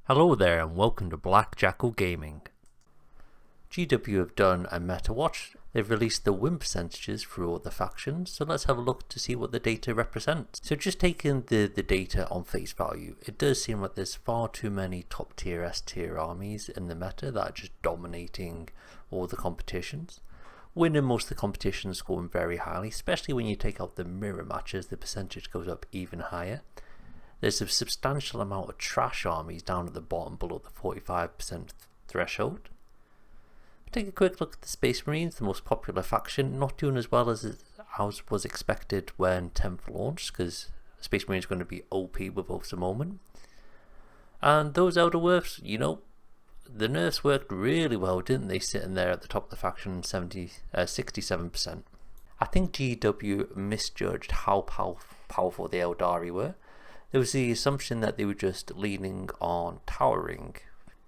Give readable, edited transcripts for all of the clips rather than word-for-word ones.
Hello there and welcome to Black Jackal Gaming. GW have done a metawatch. They've released the win percentages for all the factions, so let's have a look to see what the data represents. So just taking the data on face value, it does seem like there's far too many top tier S tier armies in the meta that are just dominating all the competitions. Winning most of the competitions, scoring very highly, especially when you take out the mirror matches, the percentage goes up even higher. There's a substantial amount of trash armies down at the bottom below the 45% threshold. Take a quick look at the Space Marines, the most popular faction, not doing as well as was expected when 10th launched, because Space Marines are going to be OP with us a moment. And those Elder Wolves, you know, the nerfs worked really well, didn't they, sitting there at the top of the faction, 67%. I think GW misjudged how powerful the Eldari were. There was the assumption that they were just leaning on towering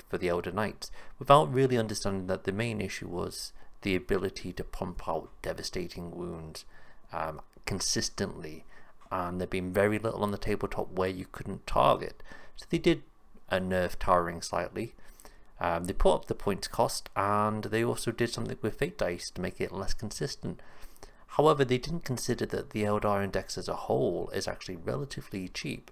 for the Elder Knights, without really understanding that the main issue was the ability to pump out devastating wounds consistently, and there being very little on the tabletop where you couldn't target. So they did nerf towering slightly. They put up the points cost, and they also did something with Fate Dice to make it less consistent. However, they didn't consider that the Eldar index as a whole is actually relatively cheap,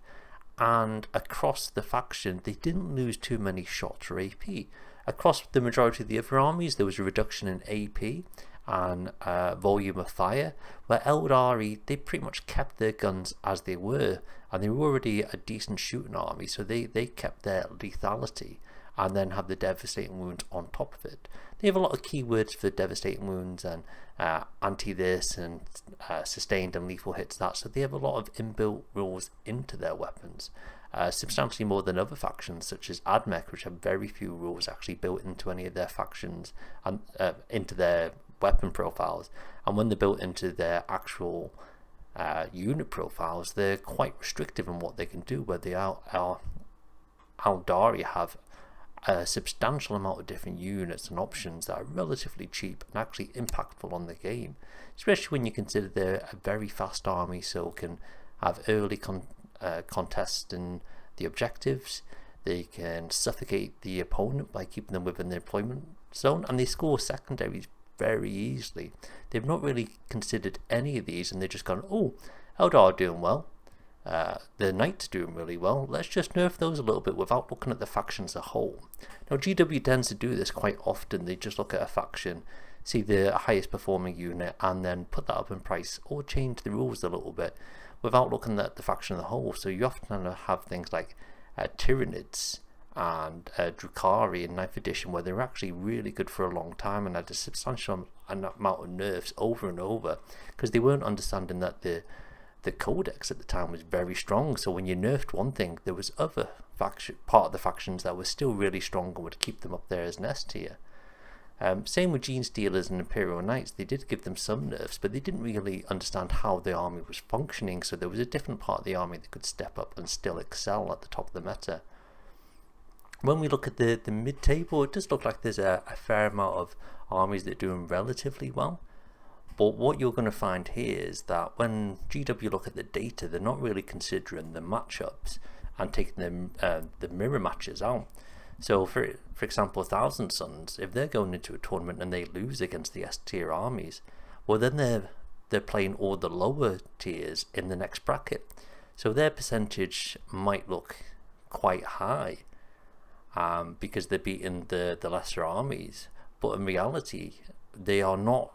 and across the faction they didn't lose too many shots or AP. Across the majority of the other armies there was a reduction in AP and volume of fire, where Eldari, they pretty much kept their guns as they were, and they were already a decent shooting army, so they kept their lethality and then have the devastating wounds on top of it. They have a lot of keywords for devastating wounds and anti this and sustained and lethal hits that, so they have a lot of inbuilt rules into their weapons, substantially more than other factions such as Mech, which have very few rules actually built into any of their factions and into their weapon profiles, and when they're built into their actual unit profiles, they're quite restrictive in what they can do, where the Eldari have a substantial amount of different units and options that are relatively cheap and actually impactful on the game, especially when you consider they're a very fast army, so can have early contests in the objectives. They can suffocate the opponent by keeping them within their deployment zone, and they score secondaries very easily. They've not really considered any of these, and they've just gone, oh, Eldar are doing well, the Knights doing really well, let's just nerf those a little bit without looking at the faction as a whole. Now GW tends to do this quite often. They just look at a faction, see the highest performing unit, and then put that up in price or change the rules a little bit without looking at the faction as a whole. So you often have things like Tyranids and Drukhari in 9th edition, where they're actually really good for a long time and had a substantial amount of nerfs over and over, because they weren't understanding that the codex at the time was very strong. So when you nerfed one thing, there was other part of the factions that were still really strong and would keep them up there as an S tier. Same with Gene Stealers and Imperial Knights. They did give them some nerfs, but they didn't really understand how the army was functioning, so there was a different part of the army that could step up and still excel at the top of the meta. When we look at the mid-table, it does look like there's a fair amount of armies that are doing relatively well. But what you're going to find here is that when GW look at the data, they're not really considering the matchups and taking the mirror matches out. So for example, Thousand Sons, if they're going into a tournament and they lose against the S tier armies, well then they're playing all the lower tiers in the next bracket. So their percentage might look quite high because they're beating the lesser armies, but in reality they are not.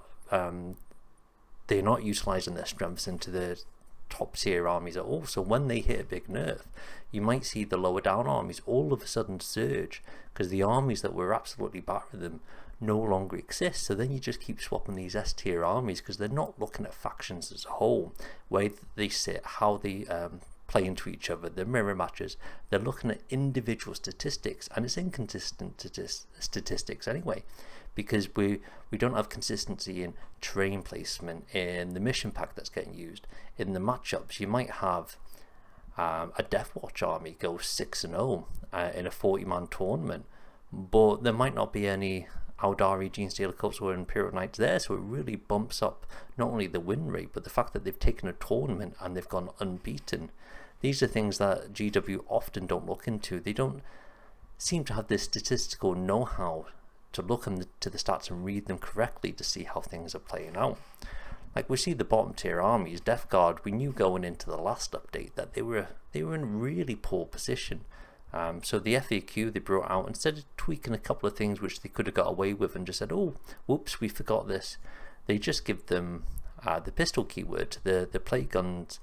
They're not utilizing their strengths into the top tier armies at all. So when they hit a big nerf, you might see the lower down armies all of a sudden surge, because the armies that were absolutely battering them no longer exist. So then you just keep swapping these S tier armies, because they're not looking at factions as a whole, where they sit, how they play into each other, the mirror matches. They're looking at individual statistics, and it's inconsistent statistics anyway, because we don't have consistency in terrain placement, in the mission pack that's getting used, in the matchups. You might have a Deathwatch army go 6-0 in a 40-man tournament, but there might not be any Eldari, Gene Stealer Cults or Imperial Knights there, so it really bumps up not only the win rate, but the fact that they've taken a tournament and they've gone unbeaten. These are things that GW often don't look into. They don't seem to have this statistical know-how to look to the stats and read them correctly to see how things are playing out. Like we see the bottom tier armies, Death Guard, we knew going into the last update that they were in a really poor position. So the FAQ they brought out, instead of tweaking a couple of things which they could have got away with and just said, oh, whoops, we forgot this, they just give them the pistol keyword, the plague guns,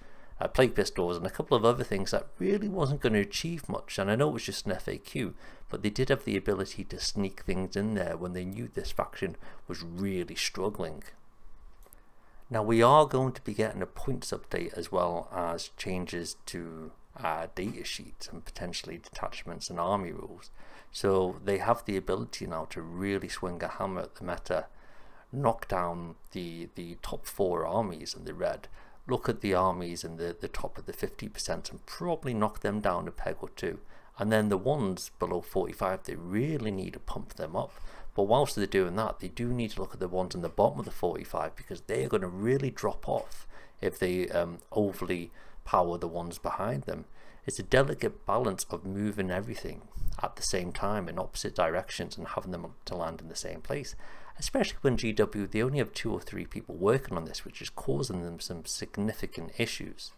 plague pistols, and a couple of other things that really wasn't going to achieve much. And I know it was just an FAQ, but they did have the ability to sneak things in there when they knew this faction was really struggling. Now we are going to be getting a points update as well as changes to data sheets and potentially detachments and army rules. So they have the ability now to really swing a hammer at the meta, knock down the top 4 armies in the red, look at the armies in the top of the 50% and probably knock them down a peg or two. And then the ones below 45, they really need to pump them up. But whilst they're doing that, they do need to look at the ones in the bottom of the 45 because they're going to really drop off if they overly power the ones behind them. It's a delicate balance of moving everything at the same time in opposite directions and having them to land in the same place. Especially when GW, they only have 2 or 3 people working on this, which is causing them some significant issues.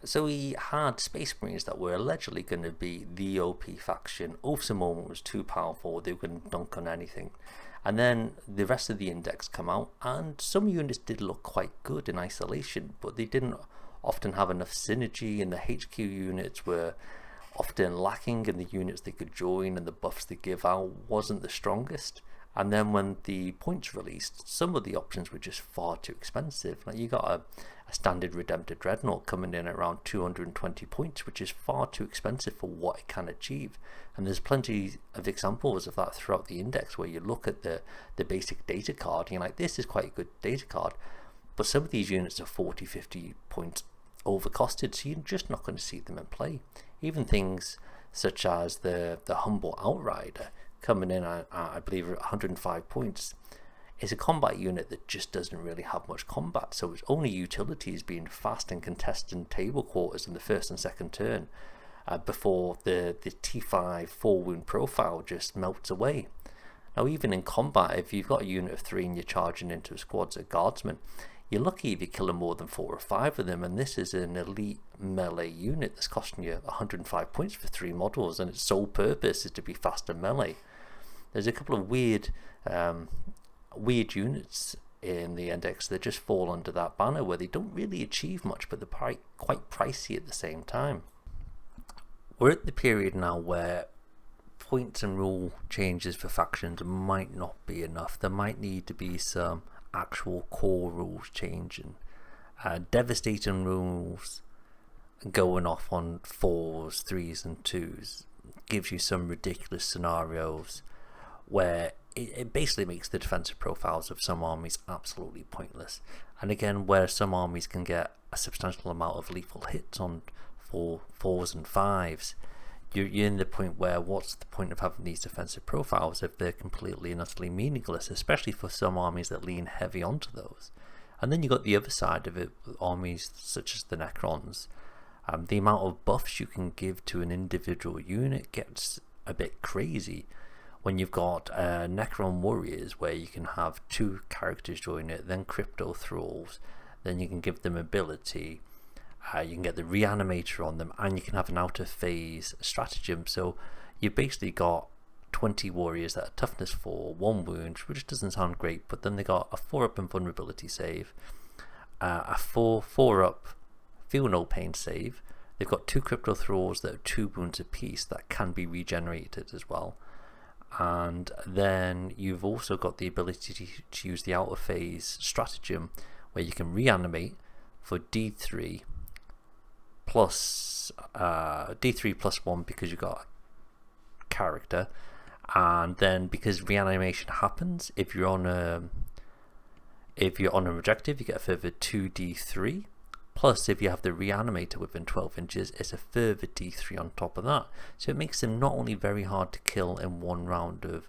So we had Space Marines that were allegedly going to be the OP faction. Oaths of Moment was too powerful, they were going to dunk on anything. And then the rest of the index come out, and some units did look quite good in isolation, but they didn't often have enough synergy, and the HQ units were often lacking, and the units they could join and the buffs they give out wasn't the strongest. And then when the points released, some of the options were just far too expensive. Like you got a standard Redempted Dreadnought coming in at around 220 points, which is far too expensive for what it can achieve. And there's plenty of examples of that throughout the index where you look at the basic data card and you're like, this is quite a good data card. But some of these units are 40, 50 points overcosted, so you're just not going to see them in play. Even things such as the Humble Outrider coming in at I believe 105 points is a combat unit that just doesn't really have much combat, so its only utility is being fast and contested table quarters in the first and second turn before the T5 4 wound profile just melts away. Now even in combat, if you've got a unit of 3 and you're charging into a squad as guardsmen, you're lucky if you're killing more than 4 or 5 of them, and this is an elite melee unit that's costing you 105 points for 3 models, and its sole purpose is to be fast and melee. There's a couple of weird units in the index that just fall under that banner where they don't really achieve much, but they're quite pricey at the same time. We're at the period now where points and rule changes for factions might not be enough. There might need to be some actual core rules changing. Devastating rules going off on 4s, 3s and 2s gives you some ridiculous scenarios where it basically makes the defensive profiles of some armies absolutely pointless. And again, where some armies can get a substantial amount of lethal hits on 4s and 5s, you're in the point where what's the point of having these defensive profiles if they're completely and utterly meaningless, especially for some armies that lean heavy onto those. And then you got the other side of it, armies such as the Necrons. The amount of buffs you can give to an individual unit gets a bit crazy when you've got Necron Warriors where you can have 2 characters join it, then Crypto Thralls, then you can give them ability, you can get the Reanimator on them, and you can have an out of phase stratagem. So you've basically got 20 warriors that are toughness 4, 1 wound, which doesn't sound great, but then they got a 4-up invulnerability save, a 4-up feel no pain save. They've got 2 Crypto Thralls that are 2 wounds apiece that can be regenerated as well. And then you've also got the ability to use the out of phase stratagem where you can reanimate for D3 plus D3 plus 1 because you've got a character, and then because reanimation happens if you're on a objective, you get a further 2d3, plus if you have the reanimator within 12 inches it's a further d3 on top of that. So it makes them not only very hard to kill in one round of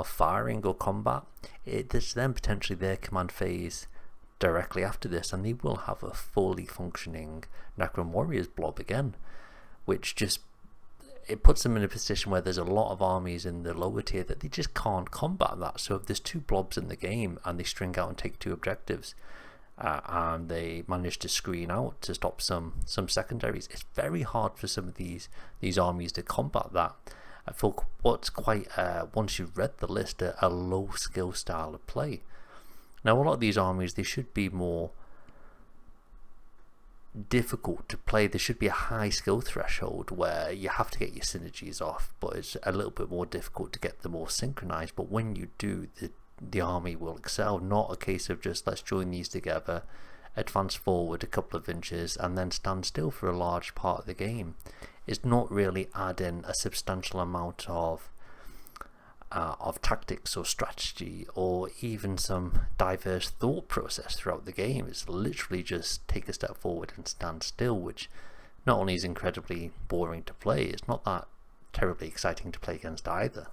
firing or combat, there's then potentially their command phase directly after this, and they will have a fully functioning Necron Warriors blob again, which just it puts them in a position where there's a lot of armies in the lower tier that they just can't combat that. So if there's 2 blobs in the game and they string out and take 2 objectives, and they manage to screen out to stop some secondaries, it's very hard for some of these armies to combat that. For what's quite, once you've read the list, a low skill style of play. Now a lot of these armies, they should be more difficult to play. There should be a high skill threshold where you have to get your synergies off, but it's a little bit more difficult to get them all synchronized. But when you do, the army will excel. Not a case of just let's join these together, advance forward a couple of inches and then stand still for a large part of the game. It's not really adding a substantial amount of tactics or strategy or even some diverse thought process throughout the game. It's literally just take a step forward and stand still, which not only is incredibly boring to play, it's not that terribly exciting to play against either.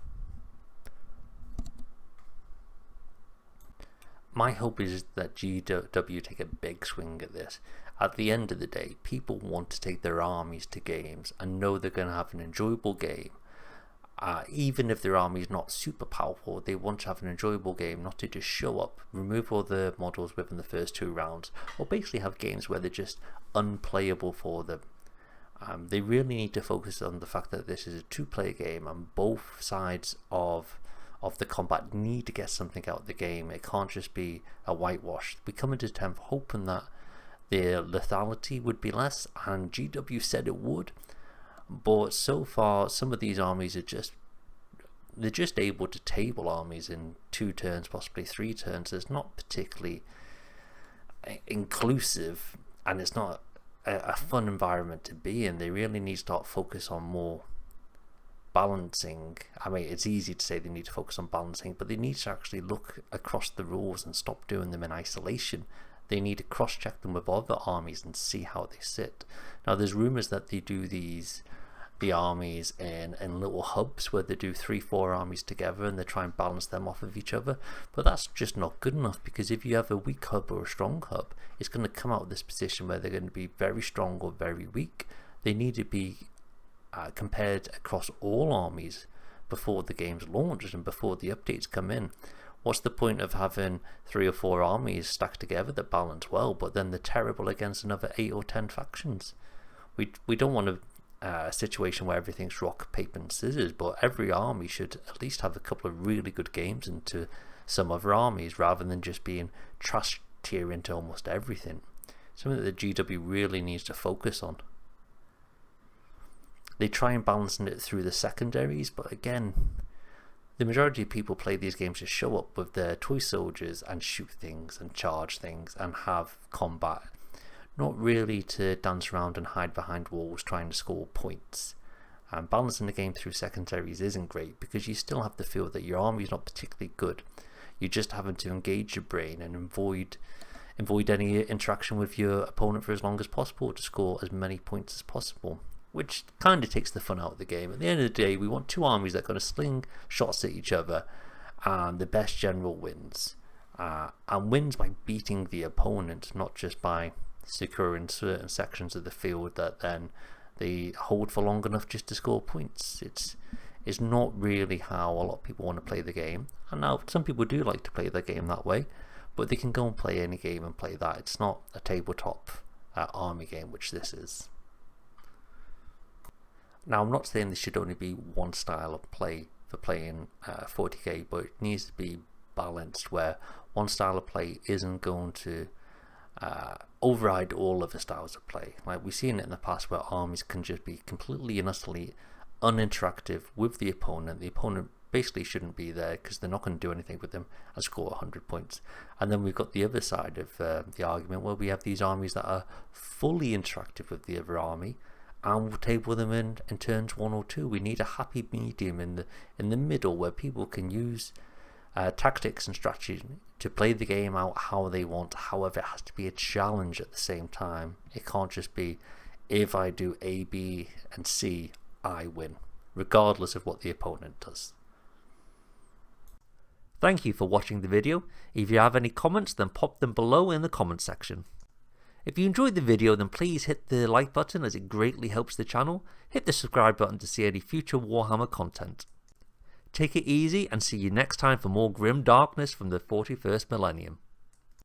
My hope is that GW take a big swing at this. At the end of the day, people want to take their armies to games and know they're going to have an enjoyable game. Even if their army is not super powerful, they want to have an enjoyable game, not to just show up, remove all the models within the first 2 rounds, or basically have games where they're just unplayable for them. They really need to focus on the fact that this is a 2-player game and both sides of the combat need to get something out of the game. It can't just be a whitewash. We come into 10th hoping that the lethality would be less, and GW said it would. But so far, some of these armies are just able to table armies in 2 turns, possibly 3 turns. It's not particularly inclusive, and it's not a fun environment to be in. They really need to start focus on more balancing. I mean, it's easy to say they need to focus on balancing, but they need to actually look across the rules and stop doing them in isolation. They need to cross-check them with other armies and see how they sit. Now, there's rumours that they do the armies in little hubs where they do 3-4 armies together and they try and balance them off of each other. But that's just not good enough, because if you have a weak hub or a strong hub, it's going to come out of this position where they're going to be very strong or very weak. They need to be compared across all armies before the game's launched and before the updates come in. What's the point of having 3 or 4 armies stacked together that balance well, but then they're terrible against another 8 or 10 factions? We don't want a situation where everything's rock, paper and scissors, but every army should at least have a couple of really good games into some other armies, rather than just being trash tier into almost everything. Something that the GW really needs to focus on. They try and balance it through the secondaries, but again, the majority of people play these games to show up with their toy soldiers and shoot things and charge things and have combat, not really to dance around and hide behind walls trying to score points. And balancing the game through secondaries isn't great, because you still have to feel that your army is not particularly good. You're just having to engage your brain and avoid any interaction with your opponent for as long as possible to score as many points as possible, which kind of takes the fun out of the game. At the end of the day, we want 2 armies that are going to sling shots at each other, and the best general wins. And wins by beating the opponent, not just by securing certain sections of the field that then they hold for long enough just to score points. It's not really how a lot of people want to play the game. And now some people do like to play the game that way, but they can go and play any game and play that. It's not a tabletop army game, which this is. Now, I'm not saying there should only be one style of play for playing 40k, but it needs to be balanced, where one style of play isn't going to override all of the styles of play. Like we've seen it in the past, where armies can just be completely and utterly uninteractive with the opponent. The opponent basically shouldn't be there because they're not going to do anything with them and score 100 points. And then we've got the other side of the argument, where we have these armies that are fully interactive with the other army, and we'll table them in turns 1 or 2. We need a happy medium in the middle, where people can use tactics and strategy to play the game out how they want. However, it has to be a challenge at the same time. It can't just be, if I do A, B and C, I win, regardless of what the opponent does. Thank you for watching the video. If you have any comments, then pop them below in the comment section. If you enjoyed the video, then please hit the like button as it greatly helps the channel. Hit the subscribe button to see any future Warhammer content. Take it easy and see you next time for more grim darkness from the 41st millennium.